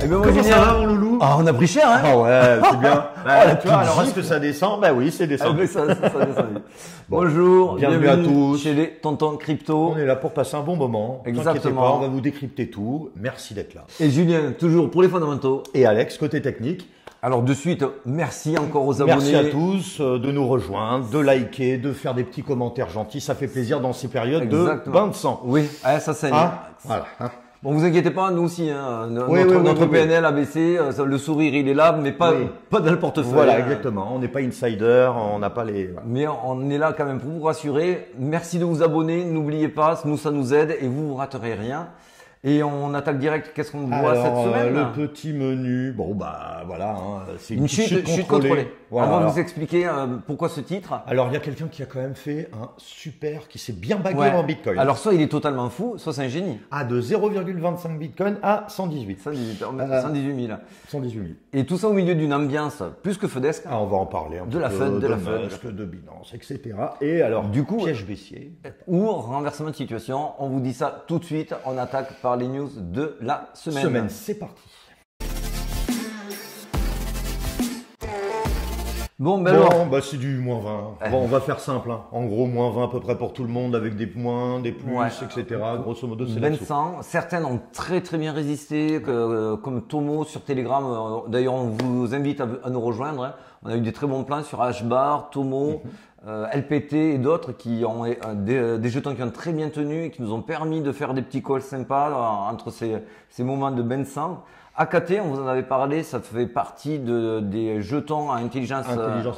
Eh ben, Comment ça va, mon loulou? Ah, on a pris cher, hein? Ah ouais, c'est bien. la Tu vois, alors petite est-ce que ça descend? Bah oui, c'est Ah, descendu. ben, ça descendu. Bon, Bonjour, bienvenue à tous. chez les tontons crypto. On est là pour passer un bon moment. Exactement. T'inquiétez pas, on va vous décrypter tout. Merci d'être là. Et Julien, toujours pour les fondamentaux. Et Alex, côté technique. Alors de suite, merci encore aux abonnés. Merci à tous de nous rejoindre, de liker, de faire des petits commentaires gentils. Ça fait plaisir dans ces périodes Exactement. de bain de sang. Oui, ça saigne. Ah, voilà. hein. Bon, vous inquiétez pas, nous aussi, hein. Oui, Notre oui. PNL ABC, le sourire il est là, mais pas dans le portefeuille. Voilà, hein. exactement. On n'est pas insider, on n'a pas les... voilà. Mais on est là quand même pour vous rassurer. Merci de vous abonner, n'oubliez pas, nous ça nous aide et vous raterez rien. Et on attaque direct, qu'est-ce qu'on voit cette semaine? Le petit menu, bon bah voilà, hein, c'est Une chute contrôlée. Voilà, on va alors, vous expliquer pourquoi ce titre. alors, il y a quelqu'un qui a quand même fait un super, qui s'est bien bagué Ouais. en Bitcoin. Alors soit il est totalement fou, soit c'est un génie. Ah, de 0,25 Bitcoin à 118. 118 000. 118 000. Et tout ça au milieu d'une ambiance plus que fedesque. Ah, on va en parler un De petit la peu, FUD, de la FUD. Musk, de Binance, etc. Et alors, Du coup, piège baissier. Ou renversement de situation. On vous dit ça tout de suite. On attaque par les news de la semaine. C'est parti. Bon, ben alors, Bon, bah c'est du moins 20. Bon, on va faire simple. Hein. En gros, moins 20 à peu près pour tout le monde, avec des moins, des plus, Ouais. etc. Grosso modo, c'est là-dessous. Vincent, certaines ont très très bien résisté, comme Tomo sur Telegram. D'ailleurs, on vous invite à nous rejoindre. Hein. On a eu des très bons plans sur HBAR, Tomo, LPT et d'autres qui ont des jetons qui ont très bien tenu et qui nous ont permis de faire des petits calls sympas entre ces moments de Vincent. AKT, on vous en avait parlé, ça fait partie des jetons à intelligence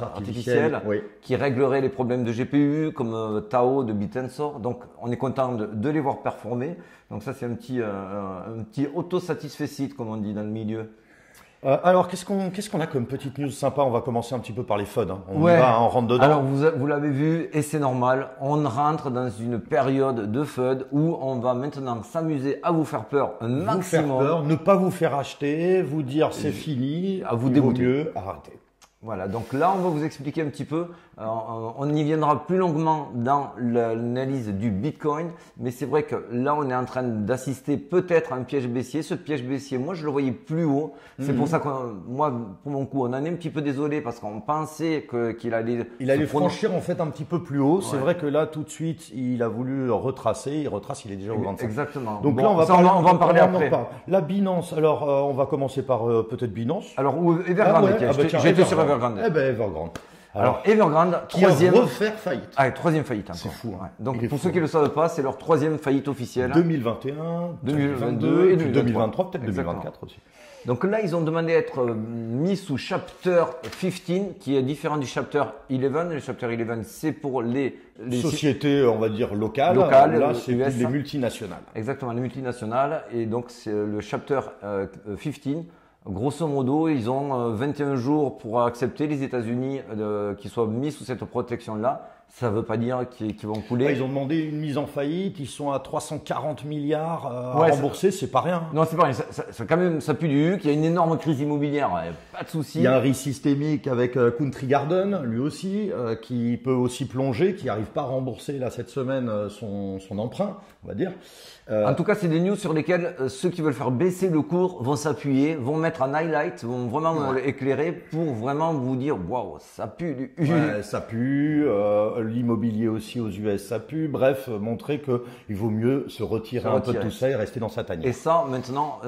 artificielle oui. qui régleraient les problèmes de GPU comme Tao de Bitensor. Donc on est content de les voir performer. Donc ça c'est un petit auto-satisfait site comme on dit dans le milieu. Alors, qu'est-ce qu'on a comme petite news sympa? On va commencer un petit peu par les FUD. Hein. On Ouais. y va, on rentre dedans. Alors vous l'avez vu et c'est normal, on rentre dans une période de FUD où on va maintenant s'amuser à vous faire peur un vous faire maximum. peur, ne pas vous faire acheter, vous dire c'est fini, à vous il vaut dégoûter. mieux arrêter. Voilà, donc là on va vous expliquer un petit peu, on y viendra plus longuement dans l'analyse du Bitcoin, mais c'est vrai que là on est en train d'assister peut-être à un piège baissier. Ce piège baissier, moi je le voyais plus haut, c'est pour ça que moi pour mon coup on en est un petit peu désolé parce qu'on pensait qu'il allait... Il allait franchir en fait un petit peu plus haut. C'est vrai que là tout de suite il a voulu retracer, il retrace, il est déjà au 25. Exactement. Donc Bon, là on va, ça, on va en parler après. La Binance, alors on va commencer par peut-être Binance. Alors Evergrande, tiens, tiens, j'étais sur Evergrande. Evergrande. Eh ben Evergrande. Alors Evergrande, qui va troisième... refaire faillite. Ah, troisième faillite encore. C'est fou, hein. Ouais. Donc Il est pour fou, ceux qui ne le savent pas, c'est leur troisième faillite officielle. 2021, 2022 et 2023, peut-être Exactement. 2024 aussi. Donc là, ils ont demandé à être mis sous Chapter 15, qui est différent du Chapter 11. Le Chapter 11, c'est pour les Sociétés, on va dire locales. Locales, Là, c'est US. les multinationales. Exactement, les multinationales. Et donc, c'est le Chapter 15. Grosso modo, ils ont 21 jours pour accepter les États-Unis qui soient mis sous cette protection-là. Ça ne veut pas dire qu'ils vont couler. Ouais, ils ont demandé une mise en faillite, ils sont à 340 milliards à Ouais, rembourser, c'est pas rien. Non, c'est pas rien. Ça, quand même, ça pue du huc. Il y a une énorme crise immobilière. Pas de souci. Il y a un risque systémique avec Country Garden, lui aussi, qui peut aussi plonger, qui n'arrive pas à rembourser là cette semaine son emprunt, on va dire. En tout cas, c'est des news sur lesquelles ceux qui veulent faire baisser le cours vont s'appuyer, vont mettre en highlight, vont vraiment éclairer pour vraiment vous dire waouh, ça pue du huc. Ouais, ça pue, l'immobilier aussi aux US, ça pue. Bref, montrer qu'il vaut mieux se retirer un peu de tout ça et rester dans sa tanière. Et ça, maintenant,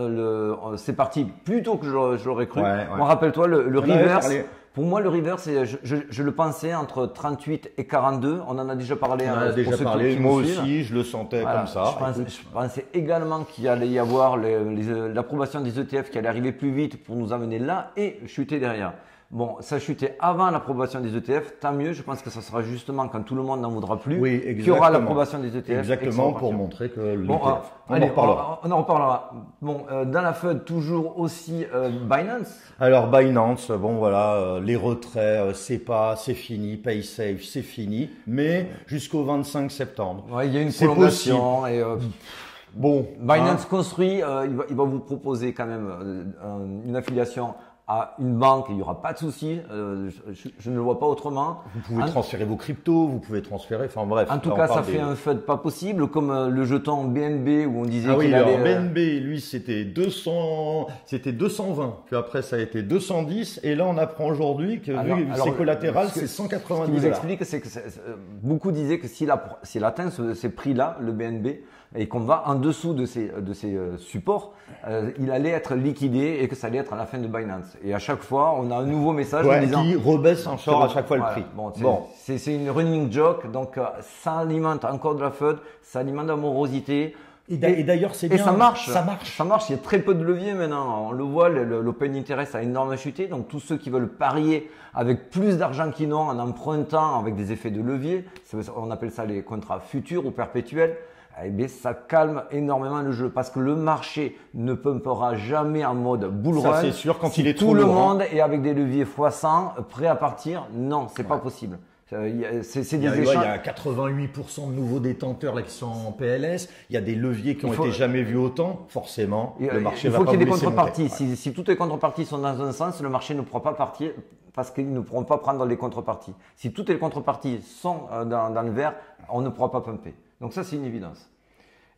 c'est parti plus tôt que je l'aurais cru. Ouais. Moi, rappelle-toi, le reverse. parlé. Pour moi, le reverse, je le pensais entre 38 et 42. On en a déjà parlé. On en a pour déjà ceux parlé. qui Moi nous suivent. aussi, je le sentais Voilà, comme ça. Je pensais également qu'il allait y avoir l'approbation des ETF qui allait arriver plus vite pour nous amener là et chuter derrière. Bon, ça chutait avant l'approbation des ETF, tant mieux. Je pense que ça sera justement quand tout le monde n'en voudra plus Oui, qu'il y aura l'approbation des ETF. Exactement, pour montrer que l'ETF. Bon, on en reparlera. On en reparlera. Bon, dans la FUD, toujours aussi Binance. Alors Binance, bon voilà, les retraits, SEPA, c'est fini, PaySafe, c'est fini, mais jusqu'au 25 septembre. Ouais, il y a une C'est prolongation et Bon, Binance construit, il va vous proposer quand même une affiliation à une banque, il n'y aura pas de souci. Je ne le vois pas autrement. Vous pouvez transférer vos cryptos, vous pouvez transférer, enfin bref. En tout cas, ça fait un FUD pas possible, comme le jeton BNB où on disait qu'il allait... alors BNB, lui, c'était 220, puis après ça a été 210, et là on apprend aujourd'hui que vu ses collatérales, c'est 190 $. Ce qui vous explique, c'est que beaucoup disaient que s'il atteint ces prix-là, le BNB, et qu'on va en dessous de ces supports, il allait être liquidé et que ça allait être à la fin de Binance. Et à chaque fois, on a un nouveau message en disant... qui rebaisse encore à chaque fois le prix. C'est une running joke, donc ça alimente encore de la FUD, ça alimente de la morosité. Et d'ailleurs, c'est bien. Et ça marche. Ça marche. Il y a très peu de leviers maintenant. On le voit, l'open interest a énormément chuté. Donc, tous ceux qui veulent parier avec plus d'argent qu'ils n'ont en empruntant avec des effets de levier, on appelle ça les contrats futurs ou perpétuels, eh bien, ça calme énormément le jeu parce que le marché ne pumpera jamais en mode bull run. Ça, c'est sûr, quand si il est tout trop le lourd, monde est avec des leviers x100 prêt à partir. Non, c'est pas possible. Il y a 88% de nouveaux détenteurs là qui sont en PLS. Il y a des leviers qui ont été jamais vus autant. Forcément, le marché va pas vous laisser monter. Il faut qu'il y ait des contreparties. Si toutes les contreparties sont dans un sens, le marché ne pourra pas partir parce qu'ils ne pourront pas prendre les contreparties. Si toutes les contreparties sont dans le vert, on ne pourra pas pumper. Donc ça, c'est une évidence.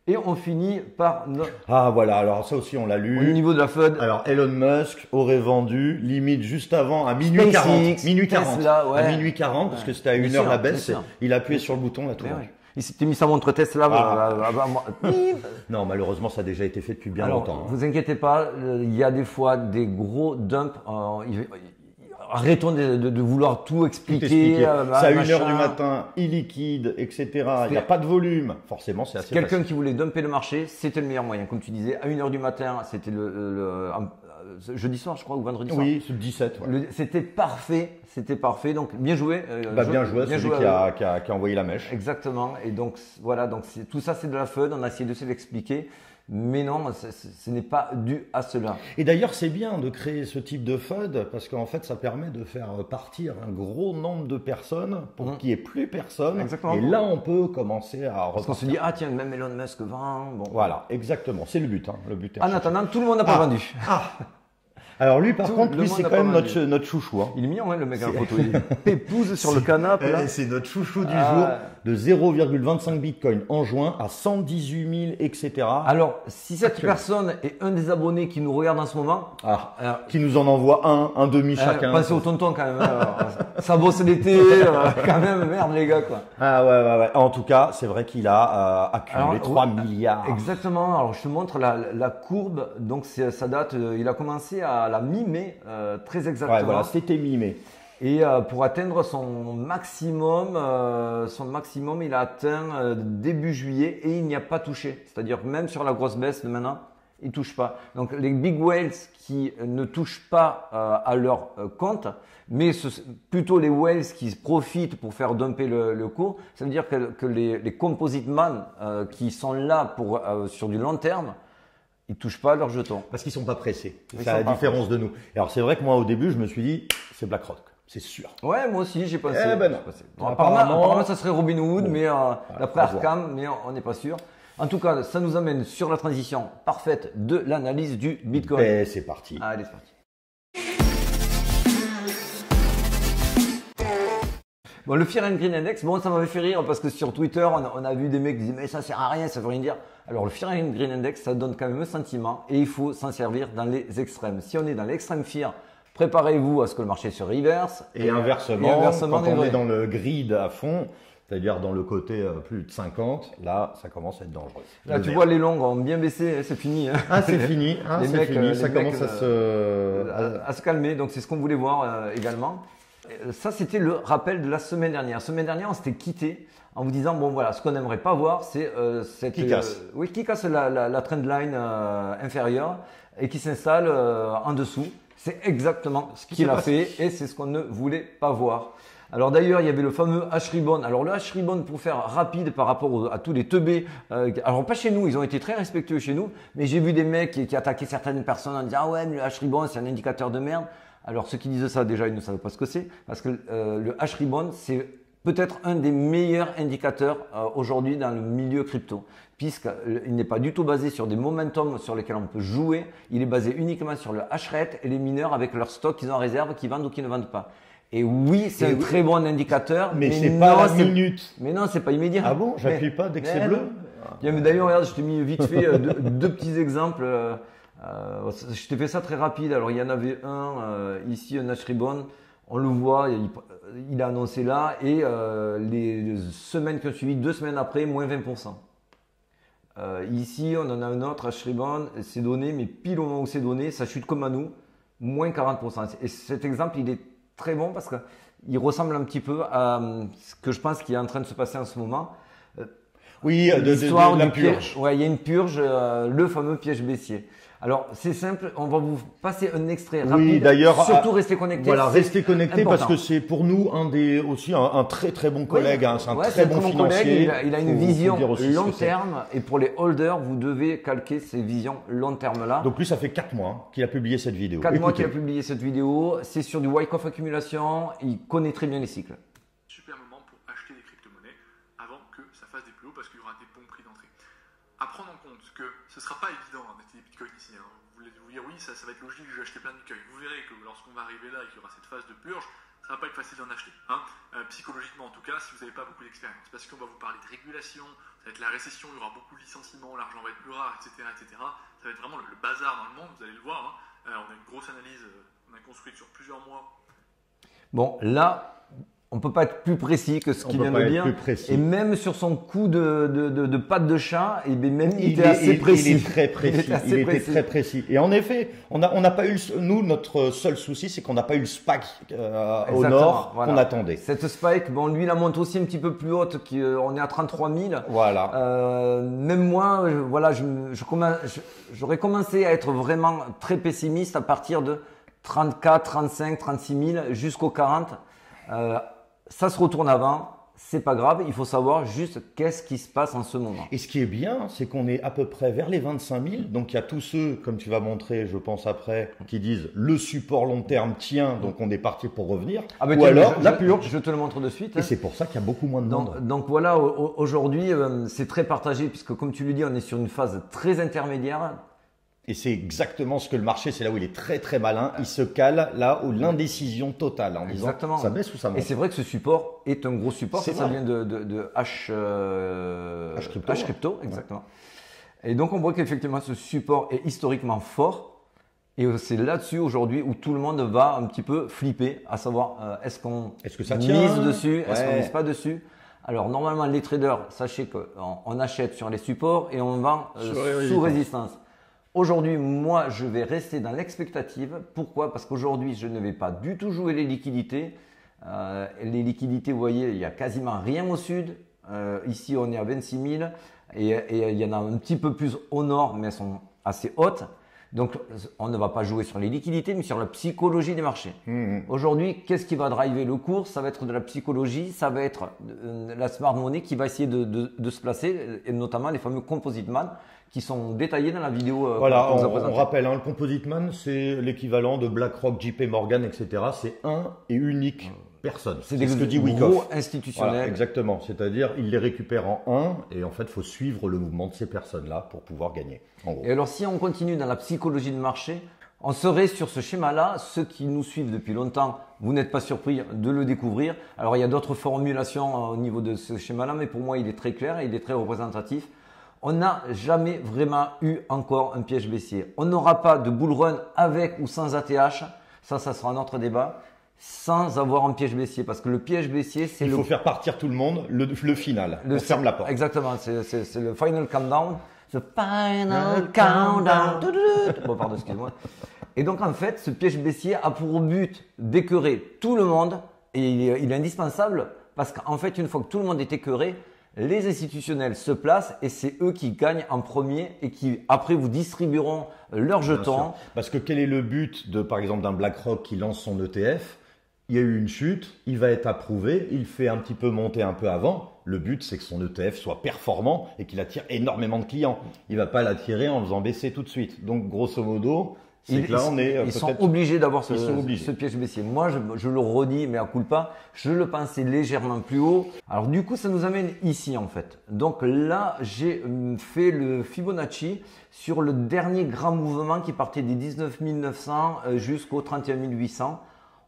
Et on finit par... Ah voilà, alors ça aussi on l'a lu. Au niveau de la FUD. Alors Elon Musk aurait vendu limite juste avant à minuit 40. Minuit 40. Tesla, à minuit 40 parce que c'était à 1h la baisse. Il a appuyé sur le bouton, là tout vendu. Il s'était mis sa montre Tesla. Non, malheureusement ça a déjà été fait depuis bien longtemps. Vous inquiétez pas, il y a des fois des gros dumps. Arrêtons de vouloir tout expliquer. C'est à 1h du matin, illiquide, etc. Il n'y a pas de volume. Forcément, c'est assez Quelqu'un qui voulait dumper le marché, c'était le meilleur moyen. Comme tu disais, à 1h du matin, c'était jeudi soir, je crois, ou vendredi soir. Oui, c'est le 17. Ouais. C'était parfait. Donc bien joué. Bien joué, celui qui a envoyé la mèche. Exactement. Et donc, voilà. Donc, tout ça, c'est de la FUD. On a essayé de se l'expliquer. Mais non, ce n'est pas dû à cela. Et d'ailleurs, c'est bien de créer ce type de FUD parce qu'en fait, ça permet de faire partir un gros nombre de personnes pour qu'il n'y ait plus personne. Exactement. Et là, on peut commencer à repartir. Parce qu'on se dit, ah tiens, même Elon Musk vend. Bon. Voilà, exactement. C'est le but. Le but est en attendant, tout le monde n'a pas vendu. Alors lui, par contre, lui, c'est quand même notre chouchou. Il est mignon, le mec à la photo. Il pépouze sur le canapé. C'est notre chouchou du jour, de 0,25 Bitcoin en juin à 118 000, etc. Alors, si cette personne est un des abonnés qui nous regarde en ce moment, qui nous en envoie un demi chacun. Pensez au tonton quand même. Ça bosse l'été, quand même, merde les gars quoi. Ouais. En tout cas, c'est vrai qu'il a accumulé 3 milliards. Exactement. Alors je te montre la courbe. Donc ça date. Il a commencé à la mi-mai, très exactement. Ouais, voilà, c'était mi-mai. Et pour atteindre son maximum, il a atteint début juillet et il n'y a pas touché. C'est-à-dire même sur la grosse baisse de maintenant, il ne touche pas. Donc les big whales qui ne touchent pas à leur compte, mais plutôt les whales qui profitent pour faire dumper le cours, ça veut dire que les composite man qui sont là sur du long terme, ils touchent pas à leurs jetons. Parce qu'ils sont pas pressés. C'est la différence de nous. Et alors c'est vrai que moi au début je me suis dit c'est BlackRock, c'est sûr. Ouais, moi aussi j'ai pensé. Non. Apparemment ça serait Robinhood, mais d'après Arkham, mais on n'est pas sûr. En tout cas, ça nous amène sur la transition parfaite de l'analyse du Bitcoin. Et c'est parti. Allez, c'est parti. Bon, le Fear and Greed Index, bon, ça m'avait fait rire parce que sur Twitter, on a vu des mecs qui disaient mais ça sert à rien, ça veut rien dire. Alors le Fear and Greed Index, ça donne quand même un sentiment et il faut s'en servir dans les extrêmes. Si on est dans l'extrême fear, préparez-vous à ce que le marché se reverse. Et inversement, quand on est dans le greed à fond, c'est-à-dire dans le côté plus de 50, là, ça commence à être dangereux. Là, tu vois, les longs ont bien baissé, c'est fini. C'est fini, ça commence à se calmer. Donc, c'est ce qu'on voulait voir également. Ça, c'était le rappel de la semaine dernière. La semaine dernière, on s'était quitté en vous disant, bon voilà, ce qu'on n'aimerait pas voir, c'est qui casse. Qui casse la trendline inférieure et qui s'installe en dessous. C'est exactement ce qu'il a fait et c'est ce qu'on ne voulait pas voir. Alors d'ailleurs, il y avait le fameux H-Ribbon. Alors le H-Ribbon, pour faire rapide par rapport à tous les teubés, alors pas chez nous, ils ont été très respectueux chez nous, mais j'ai vu des mecs qui attaquaient certaines personnes en disant « Ah ouais, mais le H-Ribbon, c'est un indicateur de merde ». Alors ceux qui disent ça, déjà, ils ne savent pas ce que c'est, parce que le H-Ribbon, c'est peut-être un des meilleurs indicateurs aujourd'hui dans le milieu crypto, puisqu'il n'est pas du tout basé sur des momentum sur lesquels on peut jouer, il est basé uniquement sur le hash rate et les mineurs avec leur stock qu'ils ont en réserve, qui vendent ou qui ne vendent pas. Et oui, c'est un très bon indicateur. Mais c'est pas la minute. Mais non, c'est pas immédiat. Ah bon? J'appuie pas dès que c'est bleu? D'ailleurs, regarde, je t'ai mis vite fait deux petits exemples. Je t'ai fait ça très rapide. Alors, il y en avait un ici, un hash ribbon. On le voit, il a annoncé là. Et les semaines qui ont suivi, 2 semaines après, moins 20%. Ici, on en a un autre hash ribbon. C'est donné, mais pile au moment où c'est donné, ça chute comme à nous, moins 40%. Et cet exemple, il est très bon parce qu'il ressemble un petit peu à ce que je pense qui est en train de se passer en ce moment. Oui, de la purge. Ouais, il y a une purge, le fameux piège baissier. Alors, c'est simple, on va vous passer un extrait rapide. Oui, d'ailleurs, surtout restez connectés. Voilà, restez connectés important. parce que c'est pour nous aussi un très très bon collègue, oui. c'est un très bon financier. Collègue, il a une vision long terme et pour les holders, vous devez calquer ces visions long terme là. Donc lui, ça fait 4 mois qu'il a publié cette vidéo. 4 mois qu'il a publié cette vidéo, c'est sur du Wyckoff accumulation, il connaît très bien les cycles. Super moment pour acheter des crypto-monnaies avant que ça fasse des plus hauts parce qu'il y aura des bons prix d'entrée. À prendre en compte que ce ne sera pas évident d'acheter des bitcoins ici. Vous voulez vous dire oui, ça va être logique, je vais acheter plein de bitcoins. Vous verrez que lorsqu'on va arriver là et qu'il y aura cette phase de purge, ça va pas être facile d'en acheter. Psychologiquement en tout cas, si vous n'avez pas beaucoup d'expérience. Parce qu'on va vous parler de régulation, ça va être la récession, il y aura beaucoup de licenciements, l'argent va être plus rare, etc. etc. Ça va être vraiment le bazar dans le monde, vous allez le voir. On a une grosse analyse, on a construite sur plusieurs mois. Bon, là, on ne peut pas être plus précis que ce qu'il vient de dire. Et même sur son coup de patte de chat, même il était assez précis. Il est très précis. Il était très précis. Et en effet, on n'a pas eu, nous, notre seul souci, c'est qu'on n'a pas eu le spike au nord qu'on attendait. Cette spike, bon, lui, il la monte aussi un petit peu plus haute, on est à 33 000. Voilà. Même moi, voilà, j'aurais commencé à être vraiment très pessimiste à partir de 34, 35, 36 000 jusqu'aux 40. Ça se retourne avant, c'est pas grave, il faut savoir juste qu'est-ce qui se passe en ce moment. Et ce qui est bien, c'est qu'on est à peu près vers les 25 000. Donc il y a tous ceux, comme tu vas montrer, je pense après, qui disent le support long terme tient, donc on est parti pour revenir. Ou alors la purge. Je te le montre de suite. Et c'est pour ça qu'il y a beaucoup moins de monde. Donc voilà, aujourd'hui, c'est très partagé puisque comme tu le dis, on est sur une phase très intermédiaire. Et c'est exactement ce que le marché, c'est là où il est très très malin. Il se cale là où l'indécision totale en disant ça baisse ou ça monte. Et c'est vrai que ce support est un gros support. Ça vient de H-Crypto, exactement. Et donc on voit qu'effectivement ce support est historiquement fort. Et c'est là-dessus aujourd'hui où tout le monde va un petit peu flipper, à savoir est-ce que ça mise dessus, est-ce qu'on mise pas dessus. Alors normalement les traders, sachez qu'on achète sur les supports et on vend sous résistance. Aujourd'hui, moi, je vais rester dans l'expectative. Pourquoi? Parce qu'aujourd'hui, je ne vais pas du tout jouer les liquidités. Les liquidités, vous voyez, il y a quasiment rien au sud. Ici, on est à 26 000 et il y en a un petit peu plus au nord, mais elles sont assez hautes. Donc, on ne va pas jouer sur les liquidités, mais sur la psychologie des marchés. Aujourd'hui, qu'est-ce qui va driver le cours? Ça va être de la psychologie, ça va être la smart money qui va essayer de se placer, et notamment les fameux composite man qui sont détaillés dans la vidéo. Voilà, on rappelle, le composite man, c'est l'équivalent de BlackRock, JP Morgan, etc. C'est un et unique personne. C'est ce que dit Wyckoff. Gros institutionnels. Voilà, exactement. C'est-à-dire, il les récupère en un et en fait, il faut suivre le mouvement de ces personnes-là pour pouvoir gagner. En gros. Et alors, si on continue dans la psychologie de marché, on serait sur ce schéma-là. Ceux qui nous suivent depuis longtemps, vous n'êtes pas surpris de le découvrir. Alors, il y a d'autres formulations au niveau de ce schéma-là, mais pour moi, il est très clair et il est très représentatif. On n'a jamais vraiment eu encore un piège baissier. On n'aura pas de bull run avec ou sans ATH. Ça sera un autre débat. Sans avoir un piège baissier. Parce que le piège baissier, c'est il faut faire partir tout le monde, le final. On ferme la porte. Exactement. C'est le final countdown. The final countdown. Bon, pardon, excuse-moi. Et donc, en fait, ce piège baissier a pour but d'écœurer tout le monde. Et il est indispensable parce qu'en fait, une fois que tout le monde est écœuré, les institutionnels se placent et c'est eux qui gagnent en premier et qui après vous distribueront leurs jetons. Parce que quel est le but de, par exemple, d'un BlackRock qui lance son ETF? Il y a eu une chute, il va être approuvé, il fait un petit peu monter un peu avant. Le but, c'est que son ETF soit performant et qu'il attire énormément de clients. Il ne va pas l'attirer en faisant baisser tout de suite. Donc, grosso modo, C'est que là, ils sont obligés d'avoir ce piège baissier. Moi, je le redis, mais à culpa, je le pensais légèrement plus haut. Alors du coup, ça nous amène ici en fait. Donc là, j'ai fait le Fibonacci sur le dernier grand mouvement qui partait des 19 900 jusqu'au 31 800.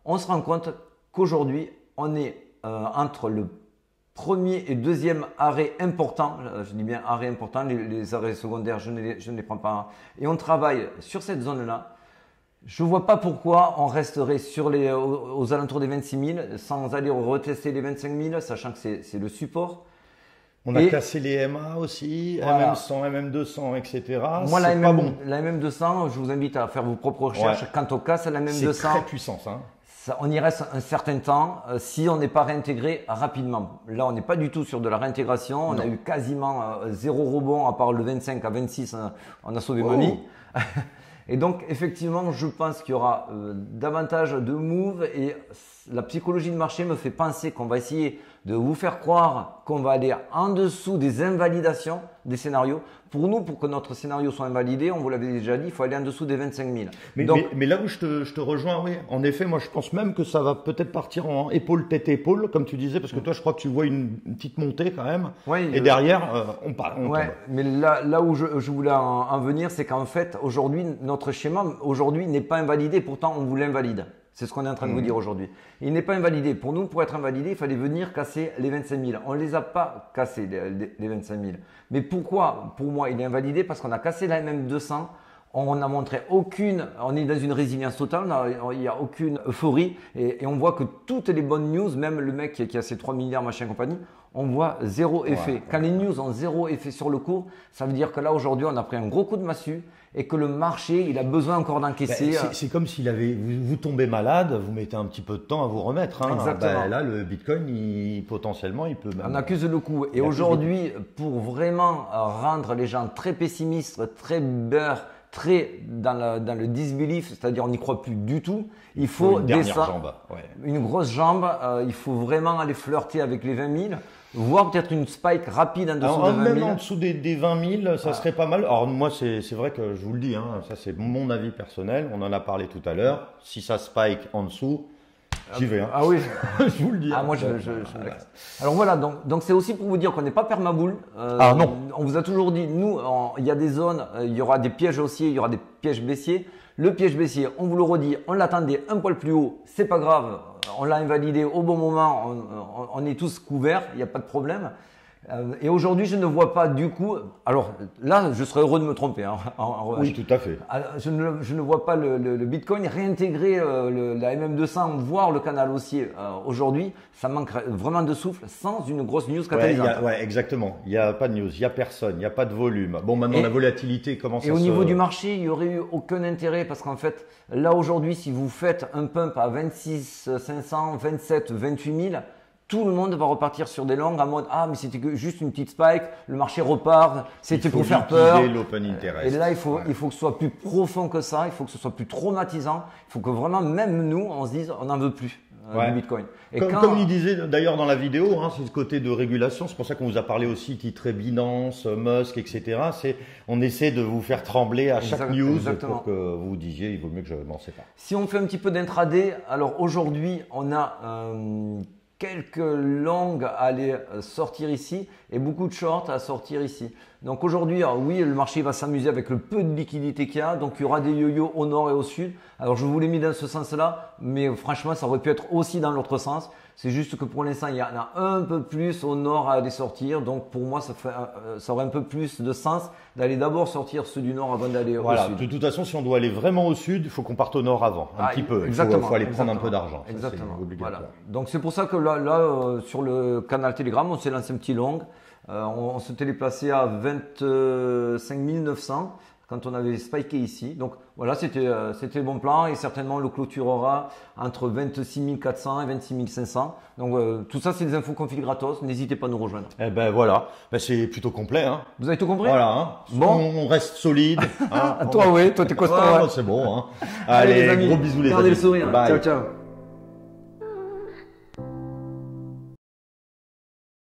On se rend compte qu'aujourd'hui, on est entre le premier et deuxième arrêt important, je dis bien arrêt important, les arrêts secondaires, je ne les prends pas. Et on travaille sur cette zone-là. Je ne vois pas pourquoi on resterait aux alentours des 26 000 sans aller retester les 25 000, sachant que c'est le support. On a cassé les MA aussi, voilà. MM100, MM200, etc. Moi, la MM200, je vous invite à faire vos propres recherches. Quand on casse la MM200, c'est très puissant ça. On y reste un certain temps si on n'est pas réintégré rapidement. Là, on n'est pas du tout sur de la réintégration. On a eu quasiment zéro rebond, à part le 25 à 26, on a sauvé mamie. Et donc, effectivement, je pense qu'il y aura davantage de moves et la psychologie de marché me fait penser qu'on va essayer de vous faire croire qu'on va aller en dessous des invalidations des scénarios. Pour nous, pour que notre scénario soit invalidé, on vous l'avait déjà dit, il faut aller en dessous des 25 000. Mais là où je te rejoins, oui, en effet, moi je pense même que ça va peut-être partir en épaule, tête, épaule, comme tu disais, parce que toi je crois que tu vois une petite montée quand même, et derrière on tombe. Mais là où je voulais en venir, c'est qu'en fait, aujourd'hui, notre schéma n'est pas invalidé, pourtant on vous l'invalide. C'est ce qu'on est en train de vous dire aujourd'hui. Il n'est pas invalidé. Pour nous, pour être invalidé, il fallait venir casser les 25 000. On ne les a pas cassés, les 25 000. Mais pourquoi, pour moi, il est invalidé? Parce qu'on a cassé la MM200. On n'a montré aucune, on est dans une résilience totale, il n'y a aucune euphorie. Et on voit que toutes les bonnes news, même le mec qui a ses 3 milliards, machin compagnie, on voit zéro effet. Quand les news ont zéro effet sur le cours, ça veut dire que là, aujourd'hui, on a pris un gros coup de massue et que le marché, il a besoin encore d'encaisser. C'est comme s'il avait, vous tombez malade, vous mettez un petit peu de temps à vous remettre. Hein. Exactement. Là, le Bitcoin, potentiellement, il peut même… On accuse le coup. Et aujourd'hui, pour vraiment rendre les gens très pessimistes, très beurre, très dans le disbelief, c'est-à-dire on n'y croit plus du tout, il faut une grosse jambe, il faut vraiment aller flirter avec les 20 000, voire peut-être une spike rapide en dessous de 20 000. Même en dessous des 20 000, ça serait pas mal. Alors moi, c'est vrai que je vous le dis, hein, ça c'est mon avis personnel, on en a parlé tout à l'heure, si ça spike en dessous, j'y vais. Hein. Ah oui, je vous le dis. Ah, moi, Alors voilà, donc c'est aussi pour vous dire qu'on n'est pas permaboule. Non. On vous a toujours dit, nous, il y a des zones, il y aura des pièges haussiers, il y aura des pièges baissiers. Le piège baissier, on vous le redit, on l'attendait un poil plus haut, c'est pas grave, on l'a invalidé au bon moment, on est tous couverts, il n'y a pas de problème. Et aujourd'hui, je ne vois pas du coup. Alors là, je serais heureux de me tromper. Hein, oui, tout à fait. Je ne vois pas le Bitcoin réintégrer la MM200, voire le canal haussier. Aujourd'hui, ça manque vraiment de souffle sans une grosse news catalysante. Ouais, exactement. Il n'y a pas de news, il n'y a personne, il n'y a pas de volume. Bon, maintenant la volatilité commence à se… Et au niveau du marché, il n'y aurait eu aucun intérêt parce qu'en fait, là aujourd'hui, si vous faites un pump à 26 500, 27, 28 000, tout le monde va repartir sur des longues en mode « Ah, mais c'était juste une petite spike, le marché repart, c'était pour faire peur. » Et là, il faut que ce soit plus profond que ça, il faut que ce soit plus traumatisant, il faut que vraiment, même nous, on se dise « On n'en veut plus du Bitcoin. » Comme il disait d'ailleurs dans la vidéo, hein, c'est ce côté de régulation, c'est pour ça qu'on vous a parlé aussi titré Binance, Musk, etc. On essaie de vous faire trembler à chaque news pour que vous disiez « Il vaut mieux que je m'en sépare. » Si on fait un petit peu d'intraday, alors aujourd'hui, on a… quelques longues à aller sortir ici et beaucoup de shorts à sortir ici. Donc aujourd'hui, oui, le marché va s'amuser avec le peu de liquidité qu'il y a. Donc il y aura des yo-yo au nord et au sud. Alors je vous l'ai mis dans ce sens-là, mais franchement, ça aurait pu être aussi dans l'autre sens. C'est juste que pour l'instant, il y en a un peu plus au nord à aller sortir. Donc pour moi, ça aurait un peu plus de sens d'aller d'abord sortir ceux du nord avant d'aller au sud. De toute façon, si on doit aller vraiment au sud, il faut qu'on parte au nord avant, un petit peu. Il faut aller prendre un peu d'argent. Exactement. Voilà. Donc c'est pour ça que là sur le canal Telegram, on s'est lancé un petit long. On s'était déplacé à 25 900 quand on avait spiké ici. Donc voilà, c'était le bon plan et certainement on le clôturera entre 26 400 et 26 500. Donc tout ça, c'est des infos config gratos. N'hésitez pas à nous rejoindre. Eh ben voilà, c'est plutôt complet. Hein. Vous avez tout compris? Voilà. Hein. Bon, on reste solide. Hein. Toi, oui, toi t'es costaud. C'est bon. Hein. Allez, les amis, gros bisous les amis. Gardez le sourire. Bye. Ciao, ciao.